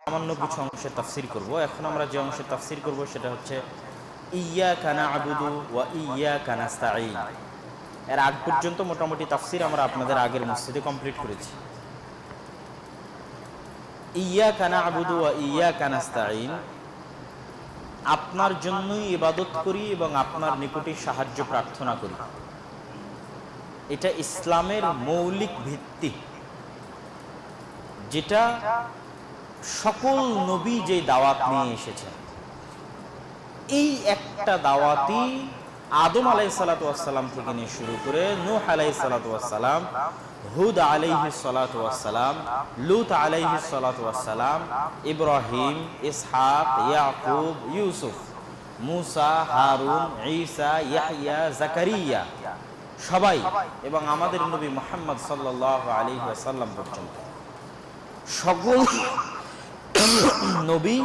সামান্য কিছু অংশে তাফসীর করব। এখন আমরা যে অংশে তাফসীর করব সেটা হচ্ছে ইয়্যাকা না'বুদু ওয়া ইয়্যাকা নাস্তাঈন। এর আগ পর্যন্ত মোটামুটি তাফসীর আমরা আপনাদের আগের মসজিদে কমপ্লিট করেছি। ইয়্যাকা না'বুদু ওয়া ইয়্যাকা নাস্তাঈন, আপনার জন্যই ইবাদত করি এবং আপনার নিকটে সাহায্য প্রার্থনা করি। এটা ইসলামের মৌলিক ভিত্তি, যেটা সকল নবী যে দাওয়াত নিয়ে এসেছেন, এই একটা দাওয়াতই আদম আলাইহিসসালাতু ওয়াসসালাম থেকে নিয়ে শুরু করে নূহ আলাইহিসসালাতু ওয়াসসালাম, হুদ আলাইহিসসালাতু ওয়াসসালাম, লূত আলাইহিসসালাতু ওয়াসসালাম, ইব্রাহিম, ইসহাক, ইয়াকুব, ইউসুফ, মুসা, হারুন, ঈসা, ইয়াহইয়া, জাকারিয়া, সবাই, এবং আমাদের নবী মুহাম্মদ সাল্লাল্লাহু আলাইহি ওয়াসাল্লাম পর্যন্ত সকল নবী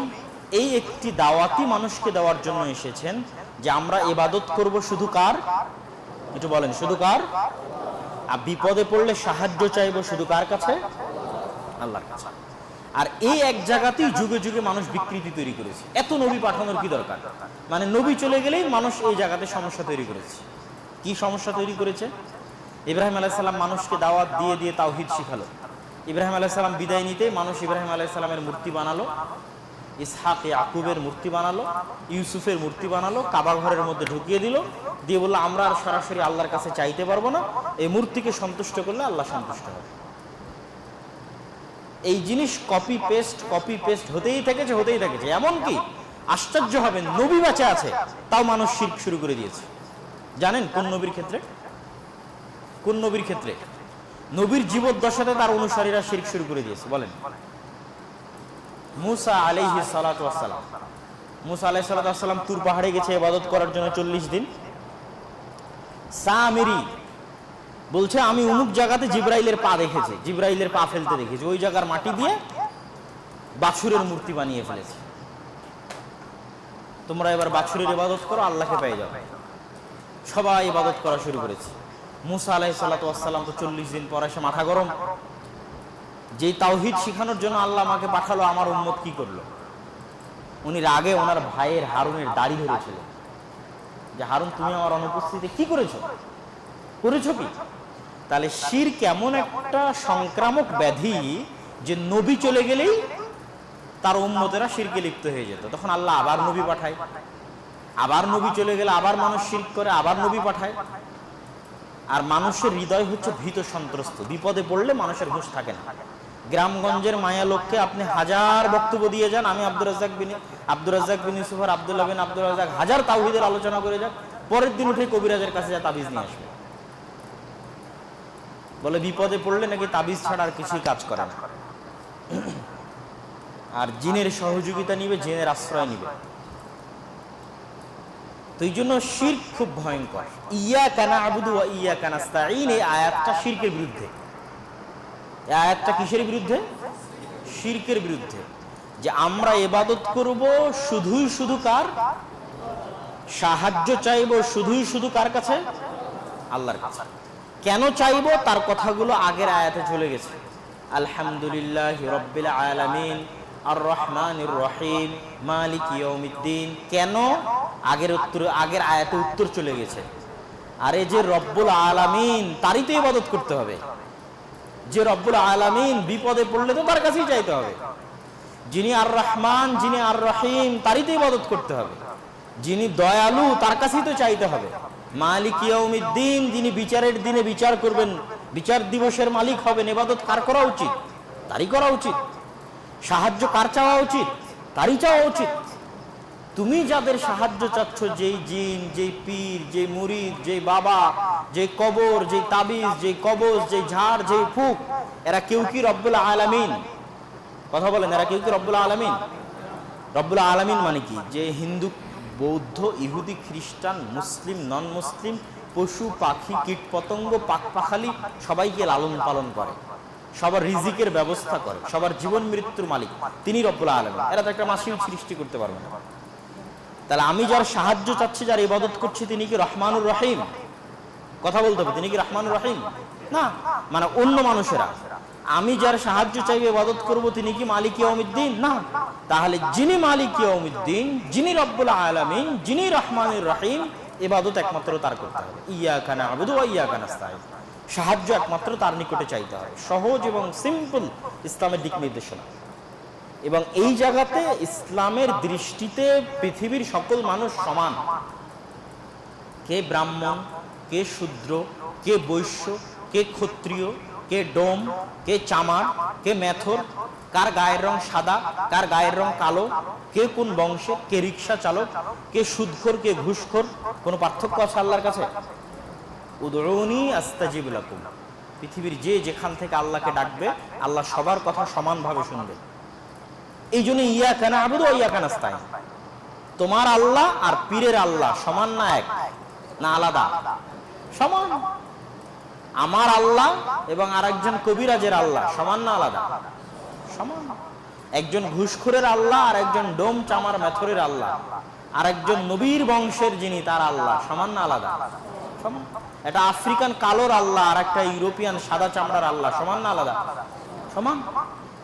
এই একটি দাওয়াতি মানুষকে দেওয়ার জন্য এসেছেন যে আমরা ইবাদত করব শুধু কার? একটু বলেন, শুধু কার? আর বিপদে পড়লে সাহায্য চাইবো শুধু কার কাছে? আল্লাহর কাছে। আর এই এক জায়গাতেই যুগে যুগে মানুষ বিকৃতি তৈরি করেছে। এত নবী পাঠানোর কি দরকার? মানে নবী চলে গেলেই মানুষ এই জায়গাতে সমস্যা তৈরি করেছে। কি সমস্যা তৈরি করেছে? ইব্রাহিম আলাইহিস সালাম মানুষকে দাওয়াত দিয়ে দিয়ে তাওহীদ শিখালো। ইব্রাহিম আলাইহিস সালাম বিদায় নিতেই মানুষ ইব্রাহিম আলাইহিস সালামের মূর্তি বানালো, ইসহাক ইয়াকুবের মূর্তি বানালো, ইউসুফের মূর্তি বানালো, কাবা ঘরের মধ্যে ঢুকিয়ে দিল, দিয়ে বললো আমরা আর সরাসরি আল্লাহর কাছে চাইতে পারবো না, এই মূর্তিকে সন্তুষ্ট করলে আল্লাহ সন্তুষ্ট হবে। এই জিনিস কপি পেস্ট হতেই থেকেছে। এমনকি আশ্চর্য হবে, নবী বেঁচে আছে তাও মানুষ শিরক শুরু করে দিয়েছে। জানেন কোন নবীর ক্ষেত্রে? কোন নবীর ক্ষেত্রে? নবীর জীবদ্দশাতে তার অনুসারীরা শিরক শুরু করে দিয়েছে। বলেন, মুসা আলাইহিস সালাতু ওয়াস সালাম। মুসা আলাইহিস সালাতু ওয়াস সালাম তুর পাহাড়ে গেছে ইবাদত করার জন্য 40 দিন। সামিরি বলছে আমি অমুক জায়গাতে জিবরাইলের পা দেখেছি, জিবরাইলের পা ফেলতে দেখেছি, ওই জায়গার মাটি দিয়ে বাছুরের মূর্তি বানিয়ে ফেলেছে। তোমরা এবার বাছুরের ইবাদত করো, আল্লাহকে পেয়ে যাবে। সবাই ইবাদত করা শুরু করেছে। মুসা আলাইহিস সালাতু ওয়াস সালাম তো 40 দিন পরে এসে মাথা গরম, যেই তাওহীদ শিখানোর জন্য আল্লাহ আমাকে পাঠালো, আমার উম্মত কি করলো? উনি রাগে ওনার ভাইয়ের হারুনের দাড়ি ধরেছিলেন যে হারুন, তুমি আমার অনুপস্থিতিতে কি করেছো কি? তাহলে শিরক এমন একটা সংক্রামক ব্যাধি যে নবী চলে গেলেই তার উম্মতেরা শিরকে লিপ্ত হয়ে যেত। তখন আল্লাহ আবার নবী পাঠায়, আবার নবী চলে গেলে আবার মানুষ শিরক করে, আবার নবী পাঠায়। আর মানুষের হৃদয় হচ্ছে ভীত সন্ত্রস্ত, বিপদে পড়লে মানুষের হুঁশ থাকে না। গ্রামগঞ্জের মায়া লোককে আপনি হাজার বক্তব্য দিয়ে যান, আমি আব্দুর রাজ্জাক বিন ইউসুফ আর আব্দুল্লাহ বিন আব্দুর রাজ্জাক হাজার তাওহীদের আলোচনা করে যাক, পরের দিন উঠে কবিরাজের কাছে যা তাবিজ নিয়ে আসবে। বলে বিপদে পড়লে নাকি তাবিজ ছাড়া আর কিছুই কাজ করে না। আর জিনের সহযোগিতা নিবে, জিনের আশ্রয় নিবে। তো এই জন্য শিরক খুব ভয়ঙ্কর। ইয়্যাকা না'বুদু ওয়া ইয়্যাকা নাস্তাঈন, এই আয়াতটা শিরকের বিরুদ্ধে। এই আয়াতটা কিসের বিরুদ্ধে? শিরকের বিরুদ্ধে। যে আমরা ইবাদত করব শুধুই শুধু কার? সাহায্য চাইবো শুধুই কার কাছে? আল্লাহর কাছে। কেন চাইবো তার কথাগুলো আগের আয়াতে চলে গেছে। আলহামদুলিল্লাহি রাব্বিল আলামিন আর রহমানির রহিম মালিক ইয়াউমিদ্দিন। কেন? আগের আয়াতে উত্তর চলে গেছে। আরে যে রব্বুল আলামিন, তারই তো ইবাদত করতে হবে। যে রব্বুল আলামিন, বিপদে পড়লে তো তার কাছেই চাইতে হবে। যিনি আর রহমান, যিনি আর রহিম, তারই তো ইবাদত করতে হবে। যিনি দয়ালু, তার কাছেই তো চাইতে হবে। মালিক ইয়াউমিদ্দিন, যিনি বিচারের দিনে বিচার করবেন, বিচার দিবসের মালিক হবেন, ইবাদত কার করা উচিত? তারই করা উচিত। সাহায্য কার চাওয়া উচিত? তারই চাওয়া উচিত। তুমি যাদের সাহায্য চাচ্ছ, যেই জিন, যেই পীর, যেই মুরিদ, যেই বাবা, যেই কবর, যেই তাবিজ, যেই কবজ, যেই ঝাড়, যেই ফুক, এরা কেউ কি রব্বুল আলামিন? কথা বলেন, এরা কেউ কি রব্বুল আলামিন? রব্বুল আলামিন মানে কি? যে হিন্দু, বৌদ্ধ, ইহুদি, খ্রিস্টান, মুসলিম, নন মুসলিম, পশু পাখি, কীট পতঙ্গ, পাখপাখালি সবাইকে লালন পালন করে, সবার রিজিকের ব্যবস্থা করে, সবার জীবন মৃত্যুর মালিক, তিনি রব্বুল আলামিন। এরা তো একটা মাসিও সৃষ্টি করতে পারবে না। তাহলে আমি যার সাহায্য চাচ্ছি, যার ইবাদত করছি, তিনি কি রহমানুর রহিম? কথা বলতে হবে, তিনি কি রহমানুর রহিম? না, মানে অন্য মানুষেরা। আমি যার সাহায্য চাইবে ইবাদত করব তিনি কি মালিক ইয়াউমিদ্দিন? না। তাহলে যিনি মালিক ইয়াউমিদ্দিন, যিনি রব্বুল আলামিন, যিনি রহমানুর রহিম, ইবাদত একমাত্র তার করতে হবে। ইয়্যাকা না'বুদু ওয়া ইয়্যাকা নাস্তাঈন, সাহায্য একমাত্র তার নিকটে চাইতে হবে। সহজ এবং সিম্পল ইসলামের দিক নির্দেশনা। এবং এই জায়গাতে ইসলামের দৃষ্টিতে পৃথিবীর সকল মানুষ সমান। কে ব্রাহ্মণ, কে শূদ্র, কে বৈশ্য, কে ক্ষত্রিয়, কে ডোম, কে চামার, কে মেথর, কার গায়ের রং সাদা, কার গায়ের রং কালো, কে কোন বংশে, কে রিক্সা চালক, কে সুদখোর, কে ঘুষখোর, কোনো পার্থক্য আছে আল্লাহর কাছে? উদউনি আস্তাজিব লাকুম, পৃথিবীর যে যেখান থেকে আল্লাহকে ডাকবে আল্লাহ সবার কথা সমানভাবে শুনবে। এই জন্য ইয়্যাকা না'বুদু ওয়া ইয়্যাকা নাস্তাঈন, তোমার আল্লাহ আর পীরের আল্লাহ সমান না এক না আলাদা? সমান। আমার আল্লাহ এবং আরেকজন কবিরাজের আল্লাহ সমান না আলাদা? সমান। একজন ঘুষখোরের আল্লাহ আর একজন ডোম চামার মেথরের আল্লাহ, আর একজন নবীর বংশের যিনি তার আল্লাহ সমান না আলাদা? সমান। এটা আফ্রিকান কালোর আল্লাহ আর একটা ইউরোপিয়ান সাদা চামড়ার আল্লাহ সমান না আলাদা? সমান।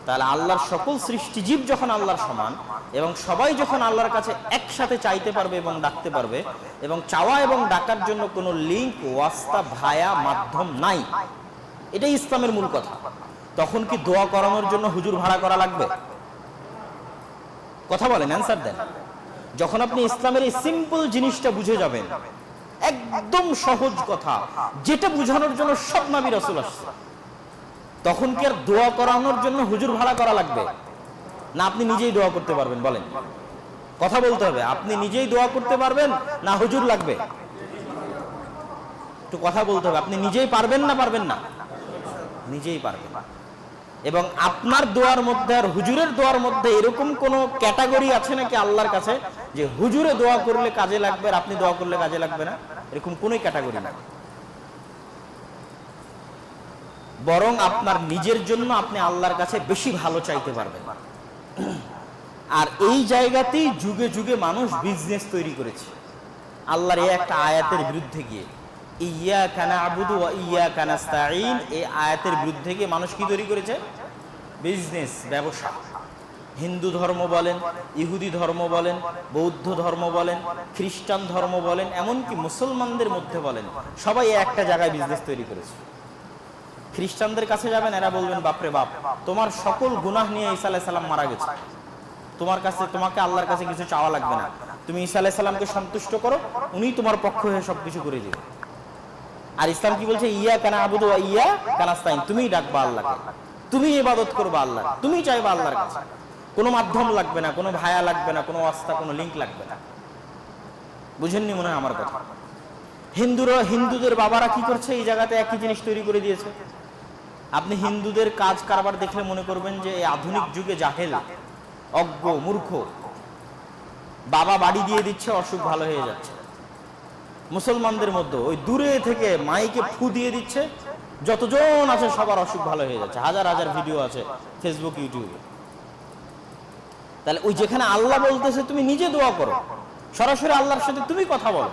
তাহলে আল্লাহর সকল সৃষ্টিজীব যখন আল্লাহর সমান এবং সবাই যখন আল্লাহর কাছে একসাথে চাইতে পারবে এবং ডাকতে পারবে, এবং চাওয়া এবং ডাকার জন্য কোনো লিঙ্ক, ওয়াস্তা, ভায়া, মাধ্যম নাই, এটাই ইসলামের মূল কথা, তখন কি দোয়া করানোর জন্য হুজুর ভাড়া করা লাগবে? কথা বলেন, অ্যান্সার দেন। যখন আপনি ইসলামের এই সিম্পল জিনিসটা বুঝে যাবেন, একদম সহজ কথা যেটা বুঝানোর জন্য সব নবী রাসূল আসছে, তখন কি আর দোয়া করানোর জন্য হুজুর ভাড়া করা লাগবে? না আপনি নিজেই দোয়া করতে পারবেন? বলেন, কথা বলতে হবে। আপনি নিজেই দোয়া করতে পারবেন না হুজুর লাগবে? একটু কথা বলতে হবে। আপনি নিজেই পারবেন না পারবেন না? নিজেই পারবেন। এবং আপনার দোয়ার মধ্যে আর হুজুরের দোয়ার মধ্যে এরকম কোন ক্যাটাগরি আছে নাকি আল্লাহর কাছে যে হুজুরে দোয়া করলে কাজে লাগবে আর আপনি দোয়া করলে কাজে লাগবে না? এরকম কোন ক্যাটাগরি না। বরং আপনার নিজের জন্য আপনি আল্লাহর কাছে বেশি ভালো চাইতে পারবেন। আর এই জায়গাতেই যুগে যুগে মানুষ বিজনেস তৈরি করেছে আল্লাহর এই একটা আয়াতের বিরুদ্ধে গিয়ে। ইয়্যাকা না'বুদু ওয়া ইয়্যাকা নাস্তাঈন, এই আয়াতের বিরুদ্ধে গিয়ে মানুষ কি তৈরি করেছে? বিজনেস, ব্যবসা। হিন্দু ধর্ম বলেন, ইহুদি ধর্ম বলেন, বৌদ্ধ ধর্ম বলেন, খ্রিস্টান ধর্ম বলেন, এমনকি মুসলমানদের মধ্যে বলেন, সবাই একটা জায়গায় বিজনেস তৈরি করেছে। খ্রিস্টানদের কাছে যাবেন, এরা বলবেন বাপরে বাপ, তোমার সকল গুনাহ নিয়ে ঈসা আলাইহিস সালাম মারা গেছে, তোমাকে আল্লাহর কাছে কিছু চাওয়া লাগবে না, তুমি ঈসা আলাইহিস সালামকে সন্তুষ্ট করো, উনি তোমার পক্ষ হয়ে সবকিছু করে দিবে। আর ইসলাম কি বলছে? ইয়্যাকা না'বুদু ওয়া ইয়্যাকা নাস্তাঈন, তুমি ডাকবা আল্লাহকে, তুমি ইবাদত করবা আল্লাহ, তুমি চাইবা আল্লাহর কাছে, কোনো মাধ্যম লাগবে না, কোনো ভায়া লাগবে না, কোনো ওয়াস্তা, কোনো লিংক লাগবে না। বুঝেননি মনে হয় আমার কথা? হিন্দুদের বাবারা কি করছে? এই জায়গাতে একই জিনিস তৈরি করে দিয়েছে। আপনি হিন্দুদের কাজ কারবার দেখলে মনে করবেন যে এই আধুনিক যুগে জাহেল, অজ্ঞ, মূর্খ। বাবা বাড়ি দিয়ে দিচ্ছে, অসুখ ভালো হয়ে যাচ্ছে। মুসলমানদের মধ্যে ওই দূরে থেকে মাইকে ফু দিয়ে দিচ্ছে, যতজন আছে সবার অসুখ ভালো হয়ে যাচ্ছে। হাজার হাজার ভিডিও আছে ফেসবুক, ইউটিউবে। তাহলে ওই যেখানে আল্লাহ বলতেছে তুমি নিজে দোয়া করো, সরাসরি আল্লাহর সাথে তুমি কথা বলো,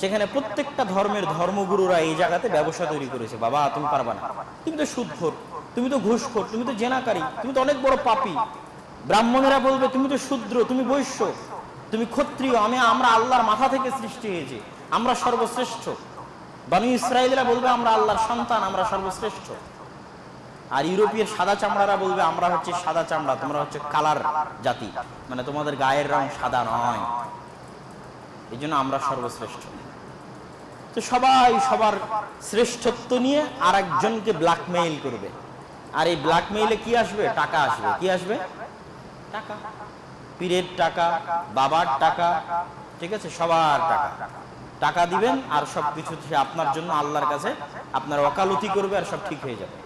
সেখানে প্রত্যেকটা ধর্মের ধর্মগুরুরা এই জায়গাতে ব্যবসা তৈরি করেছে। বাবা তুমি পারবা না, তুমি তো সুদখোর, তুমি তো ঘুষখোর, তুমি তো জেনাকারী, তুমি তো অনেক বড় পাপী। ব্রাহ্মণেরা বলবে তুমি তো শূদ্র, তুমি বৈশ্য, তুমি ক্ষত্রিয়, আমরা আল্লাহর মাথা থেকে সৃষ্টি হয়েছি, আমরা সর্বশ্রেষ্ঠ। বনী ইসরাঈলরা বলবে আমরা আল্লাহর সন্তান, আমরা সর্বশ্রেষ্ঠ। আর ইউরোপীয় সাদা চামড়ারা বলবে আমরা হচ্ছে সাদা চামড়া, তোমরা হচ্ছে কালার জাতি, মানে তোমাদের গায়ের রং সাদা নয়, এই জন্য আমরা সর্বশ্রেষ্ঠ। তো সবাই সবার শ্রেষ্ঠত্ব নিয়ে আর একজনকে ব্ল্যাকমেইল করবে। আর এই ব্ল্যাকমেইলে কি আসবে? টাকা আসবে। কি আসবে? টাকা। পীরের টাকা, বাবার টাকা, ঠিক আছে, সবার টাকা। টাকা দিবেন আর সবকিছু আপনার জন্য আল্লাহর কাছে আপনার ওকালতি করবে আর সব ঠিক হয়ে যাবে।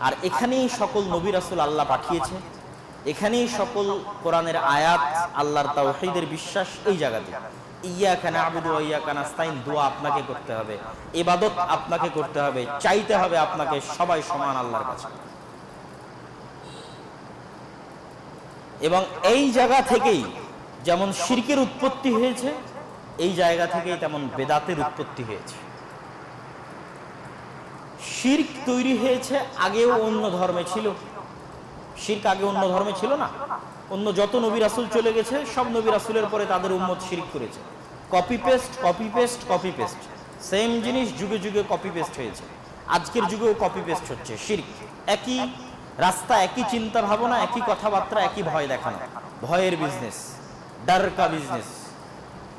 আর এখানেই সকল নবী রাসূল আল্লাহ পাঠিয়েছে, এখানেই সকল কোরআনের আয়াত, আল্লাহর তাওহীদের বিশ্বাস এই জায়গাতে। ইয়্যাকা না'বুদু ওয়া ইয়্যাকা নাস্তাঈন, দোয়া আপনাকে করতে হবে, ইবাদত আপনাকে করতে হবে, চাইতে হবে আপনাকে, সবাই সমান আল্লাহর কাছে। এবং এই জায়গা থেকেই যেমন শিরকের উৎপত্তি হয়েছে, এই জায়গা থেকেই তেমন বেদাতের উৎপত্তি হয়েছে। শিরক তৈরি হয়েছে আগেও অন্য ধর্মে ছিল। শিরক আগে অন্য ধর্মে ছিল না? অন্য যত নবী রাসূল চলে গেছে সব নবী রাসূলের পরে তাদের উম্মত শিরক করেছে। Copy paste, copy paste, copy paste, same জিনিস যুগে যুগে কপি পেস্ট হয়েছে। আজকের যুগেও কপি পেস্ট হচ্ছে শিরক। একই রাস্তা, একই চিন্তা ভাবনা, একই কথাবার্তা, একই ভয় দেখানো, ভয়ের বিজনেস, ডর কা বিজনেস।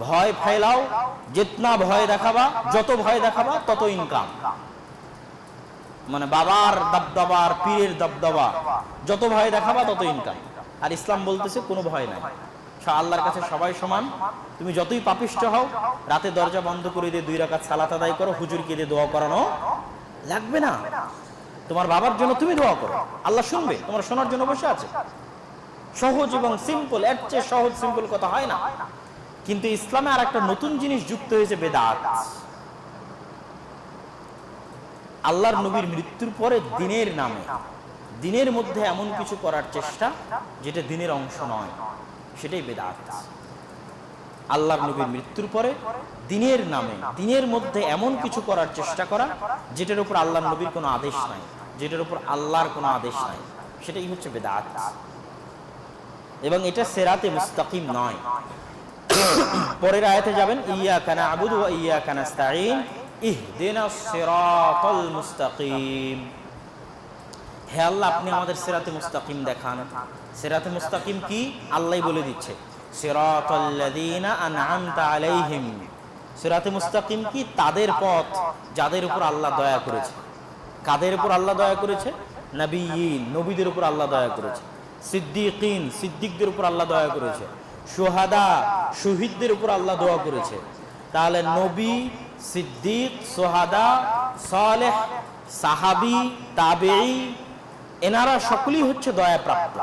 ভয় ফেলাও, জিতনা ভয় দেখাবা, যত ভয় দেখাবা তত ইনকাম। মানে বাবার দবদবার, পীরের দবদবা, যত ভয় দেখাবা তত ইনকাম। আর ইসলাম বলতেছে কোনো ভয় নাই, আল্লাহর কাছে সবাই সমান। তুমি যতই পাপিষ্ঠ হও, রাতে দরজা বন্ধ করে দিয়ে 2 রাকাত সালাত আদায় করো, হুজুরকে দিয়ে দোয়া করানো লাগবে না। তোমার বাবার জন্য তুমি দোয়া করো, আল্লাহ শুনবে, তোমার শোনার জন্য বসে আছে। সহজ এবং সিম্পল, এর চেয়ে সহজ সিম্পল কথা হয় না। কিন্তু ইসলামে আর একটা নতুন জিনিস যুক্ত হয়েছে, বেদাত। আল্লাহর নবীর মৃত্যুর পরে দিনের নামে, দিনের মধ্যে এমন কিছু করার চেষ্টা যেটা দিনের অংশ নয়, সেটাই বেদাত। আল্লাহর নবীর মৃত্যুর পরে দিনের নামে, দিনের মধ্যে এমন কিছু করার চেষ্টা করা যেটার উপর আল্লাহর নবীর কোনো আদেশ নাই, যেটার উপর আল্লাহর কোনো আদেশ নাই, সেটাই হচ্ছে বেদাত। এবং এটা সিরাতে মুস্তাকিম নয়। পরের আয়াতে যাবেন, ইয়্যাকা না'বুদু ওয়া ইয়্যাকা নাস্তাঈন ইহদিনাস সিরাতাল মুস্তাকিম। হে আল্লাহ, আপনি আমাদের সিরাতে মুস্তাকিম দেখান। সিরাতে মুস্তাকিম কি? আল্লাহই বলে দিচ্ছে, সিরাতাল লাযীনা আন'আমতা আলাইহিম। সিরাতে মুস্তাকিম কি? তাদের পথ যাদের উপর আল্লাহ দয়া করেছে। কাদের উপর আল্লাহ দয়া করেছে? নবিয়্যিন, নবীদের উপর আল্লাহ দয়া করেছে। সিদ্দিকিন, সিদ্দিকদের উপর আল্লাহ দয়া করেছে। শুহাদা, শহীদদের উপর আল্লাহ দয়া করেছে। তাহলে নবী, সিদ্দিক, শুহাদা, সালেহ, সাহাবী, তাবেঈ, এনারা সকলেই হচ্ছে দয়াপ্রাপ্ত।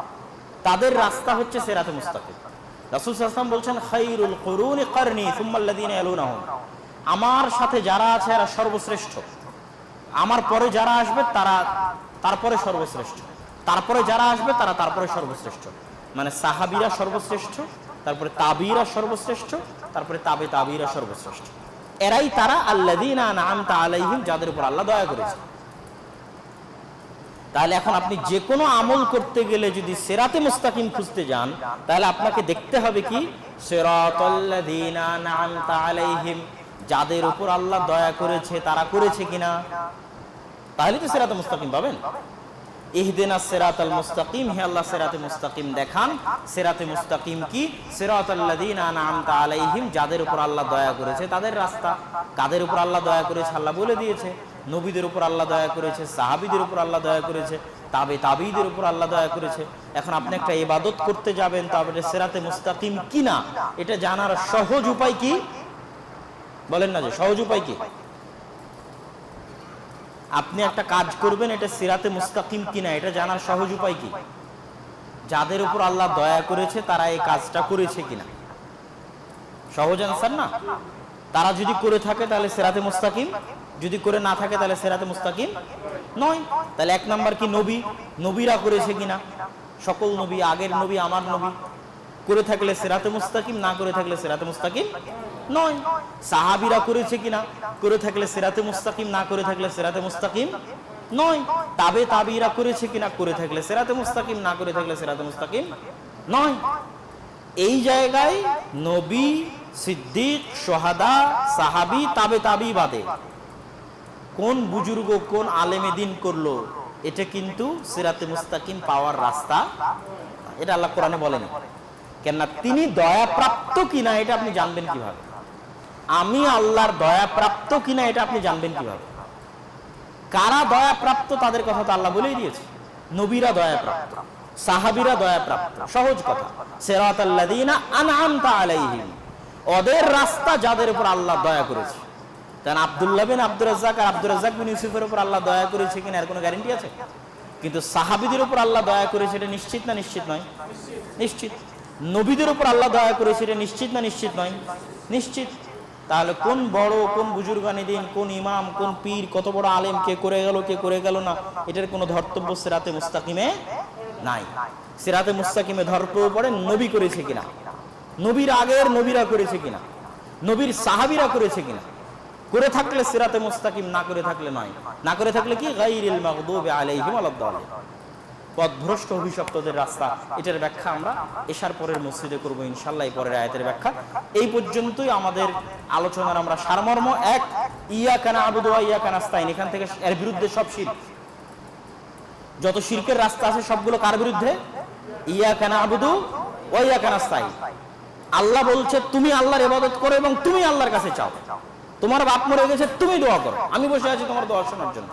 তাদের রাস্তা হচ্ছে সিরাতে মুস্তাকিম। রাসূল সাল্লাল্লাহু আলাইহি ওয়াসাল্লাম বলছেন, খায়রুল কুরুনি কারনি সুম্মাল্লাযীনা ইয়ালুনাহুম। আমার সাথে যারা আছে এরা সর্বশ্রেষ্ঠ, আমার পরে যারা আসবে তারা তারপরে সর্বশ্রেষ্ঠ, তারপরে যারা আসবে তারা তারপরে সর্বশ্রেষ্ঠ। মানে সাহাবীরা সর্বশ্রেষ্ঠ, তারপরে তাবিরা সর্বশ্রেষ্ঠ, তারপরে তাবে তাবিরা সর্বশ্রেষ্ঠ। এরাই তারা আল্লাযীনা আন'আমতা আলাইহিম, যাদের উপর আল্লাহ দয়া করেছে। তাহলে এখন আপনি যে কোনো আমল করতে গেলে যদি সিরাতে মুস্তাকিম খুঁজতে যান, তাহলে আপনাকে দেখতে হবে কি? সিরাতাল লাযীনা আন'আমতা আলাইহিম, যাদের উপর আল্লাহ দয়া করেছে তারা করেছে কিনা, তাহলে তো সিরাতে মুস্তাকিম পাবেন। ইহদিনাস সিরাতাল মুস্তাকিম, হে আল্লাহ সিরাতে মুস্তাকিম দেখান। সিরাতে মুস্তাকিম কি? সিরাতাল লাযীনা আন'আমতা আলাইহিম, যাদের উপর আল্লাহ দয়া করেছে তাদের রাস্তা। কাদের উপর আল্লাহ দয়া করেছে আল্লাহ বলে দিয়েছে। নবীদের উপর আল্লাহ দয়া করেছে, সাহাবীদের উপর আল্লাহ দয়া করেছে, তাবে তাবীদের উপর আল্লাহ দয়া করেছে। এখন আপনি একটা ইবাদত করতে যাবেন, তবে সিরাতে মুস্তাকিম কিনা এটা জানার সহজ উপায় কি? বলেন না যে সহজ উপায় কি? আপনি একটা কাজ করবেন, এটা সিরাতে মুস্তাকিম কিনা এটা জানার সহজ উপায় কি? যাদের উপর আল্লাহ দয়া করেছে তারা এই কাজটা করেছে কিনা। সহজ আনসার না? তারা যদি করে থাকে তাহলে সিরাতে মুস্তাকিম, যদি করে না থাকে তাহলে সিরাতে মুস্তাকিম নয়। তাহলে 1 নাম্বার কি? নবী, নবীরা করেছে কিনা। সকল নবী, আগের নবী, আমার নবী, করে থাকলে সিরাতে মুস্তাকিম, না করে থাকলে সিরাতে মুস্তাকিম নয়। সাহাবীরা করেছে কিনা, করে থাকলে সিরাতে মুস্তাকিম, না করে থাকলে সিরাতে মুস্তাকিম নয়। তাবে তাবীরা করেছে কিনা, করে থাকলে সিরাতে মুস্তাকিম, না করে থাকলে সিরাতে মুস্তাকিম নয়। এই জায়গায় নবী, সিদ্দিক, শুহাদা, সাহাবী, তাবে তাবী বাদে কোন বুজুর্গ, কোন আলেমে দিন করলো, এটা কিন্তু সিরাতে মুস্তাকিম পাওয়ার রাস্তা। এটা আল্লাহ কোরআনে বলেন। কেননা তিনি দয়াপ্রাপ্ত কিনা এটা আপনি জানবেন কিভাবে? আমি আল্লাহর দয়াপ্রাপ্ত কিনা এটা আপনি জানবেন কিভাবে? কারা দয়াপ্রাপ্ত তাদের কথা তো আল্লাহ বলেই দিয়েছে। নবীরা দয়াপ্রাপ্ত, সাহাবীরা দয়াপ্রাপ্ত, সহজ কথা। সিরাতাল লাযীনা আন'আমতা আলাইহিম, ওদের রাস্তা যাদের উপর আল্লাহ দয়া করেছে। কারণ আব্দুল্লাহ বিন আব্দুর রাজ্জাক আর আব্দুর রাজ্জাক বিন ইউসুফের উপর আল্লাহ দয়া করেছে কিনা এর কোনো গ্যারান্টি আছে? কিন্তু সাহাবীদের উপর আল্লাহ দয়া করেছে এটা নিশ্চিত না নিশ্চিত নয়? নিশ্চিত। নবীদের উপর আল্লাহ দয়া করেছে এটা নিশ্চিত না নিশ্চিত নয়? নিশ্চিত। তাহলে কোন বড়, কোন বুজুর্গানি দিন, কোন ইমাম, কোন পীর, কত বড় আলেম, কে করে গেল কে করে গেল না, এটার কোনো ধর্তব্য সিরাতে মুস্তাকিমে নাই। সিরাতে মুস্তাকিমে ধর্তব্য পড়ে নবী করেছে কিনা, নবীর আগের নবীরা করেছে কিনা, নবীর সাহাবীরা করেছে কিনা। করে থাকলে সিরাতে মুস্তাকিম, না করে থাকলে নয়। না করে থাকলে কি গায়রিল মাগদুবি আলাইহিম ওয়ালাদ-দালিন, পথভ্রষ্ট অভিশপ্তদের রাস্তা। এটার ব্যাখ্যা আমরা এশার পরের মসজিদে করব ইনশাআল্লাহ, এই পরের আয়াতের ব্যাখ্যা। এই পর্যন্তই আমাদের আলোচনার আমরা সারমর্ম। এক, ইয়াকা না'বুদু ওয়া ইয়াকা নাস্তাইন, এখান থেকে এর বিরুদ্ধে সব শিরক, যত শিরকের রাস্তা আছে সবগুলো কার বিরুদ্ধে? ইয়াকা না'বুদু ওয়া ইয়াকা নাস্তাইন। আল্লাহ বলছে তুমি আল্লাহর ইবাদত করো এবং তুমি আল্লাহর কাছে চাও। তোমার বাপ মরে গেছে, তুমি দোয়া করো, আমি বসে আছি তোমার দোয়া শোনার জন্য।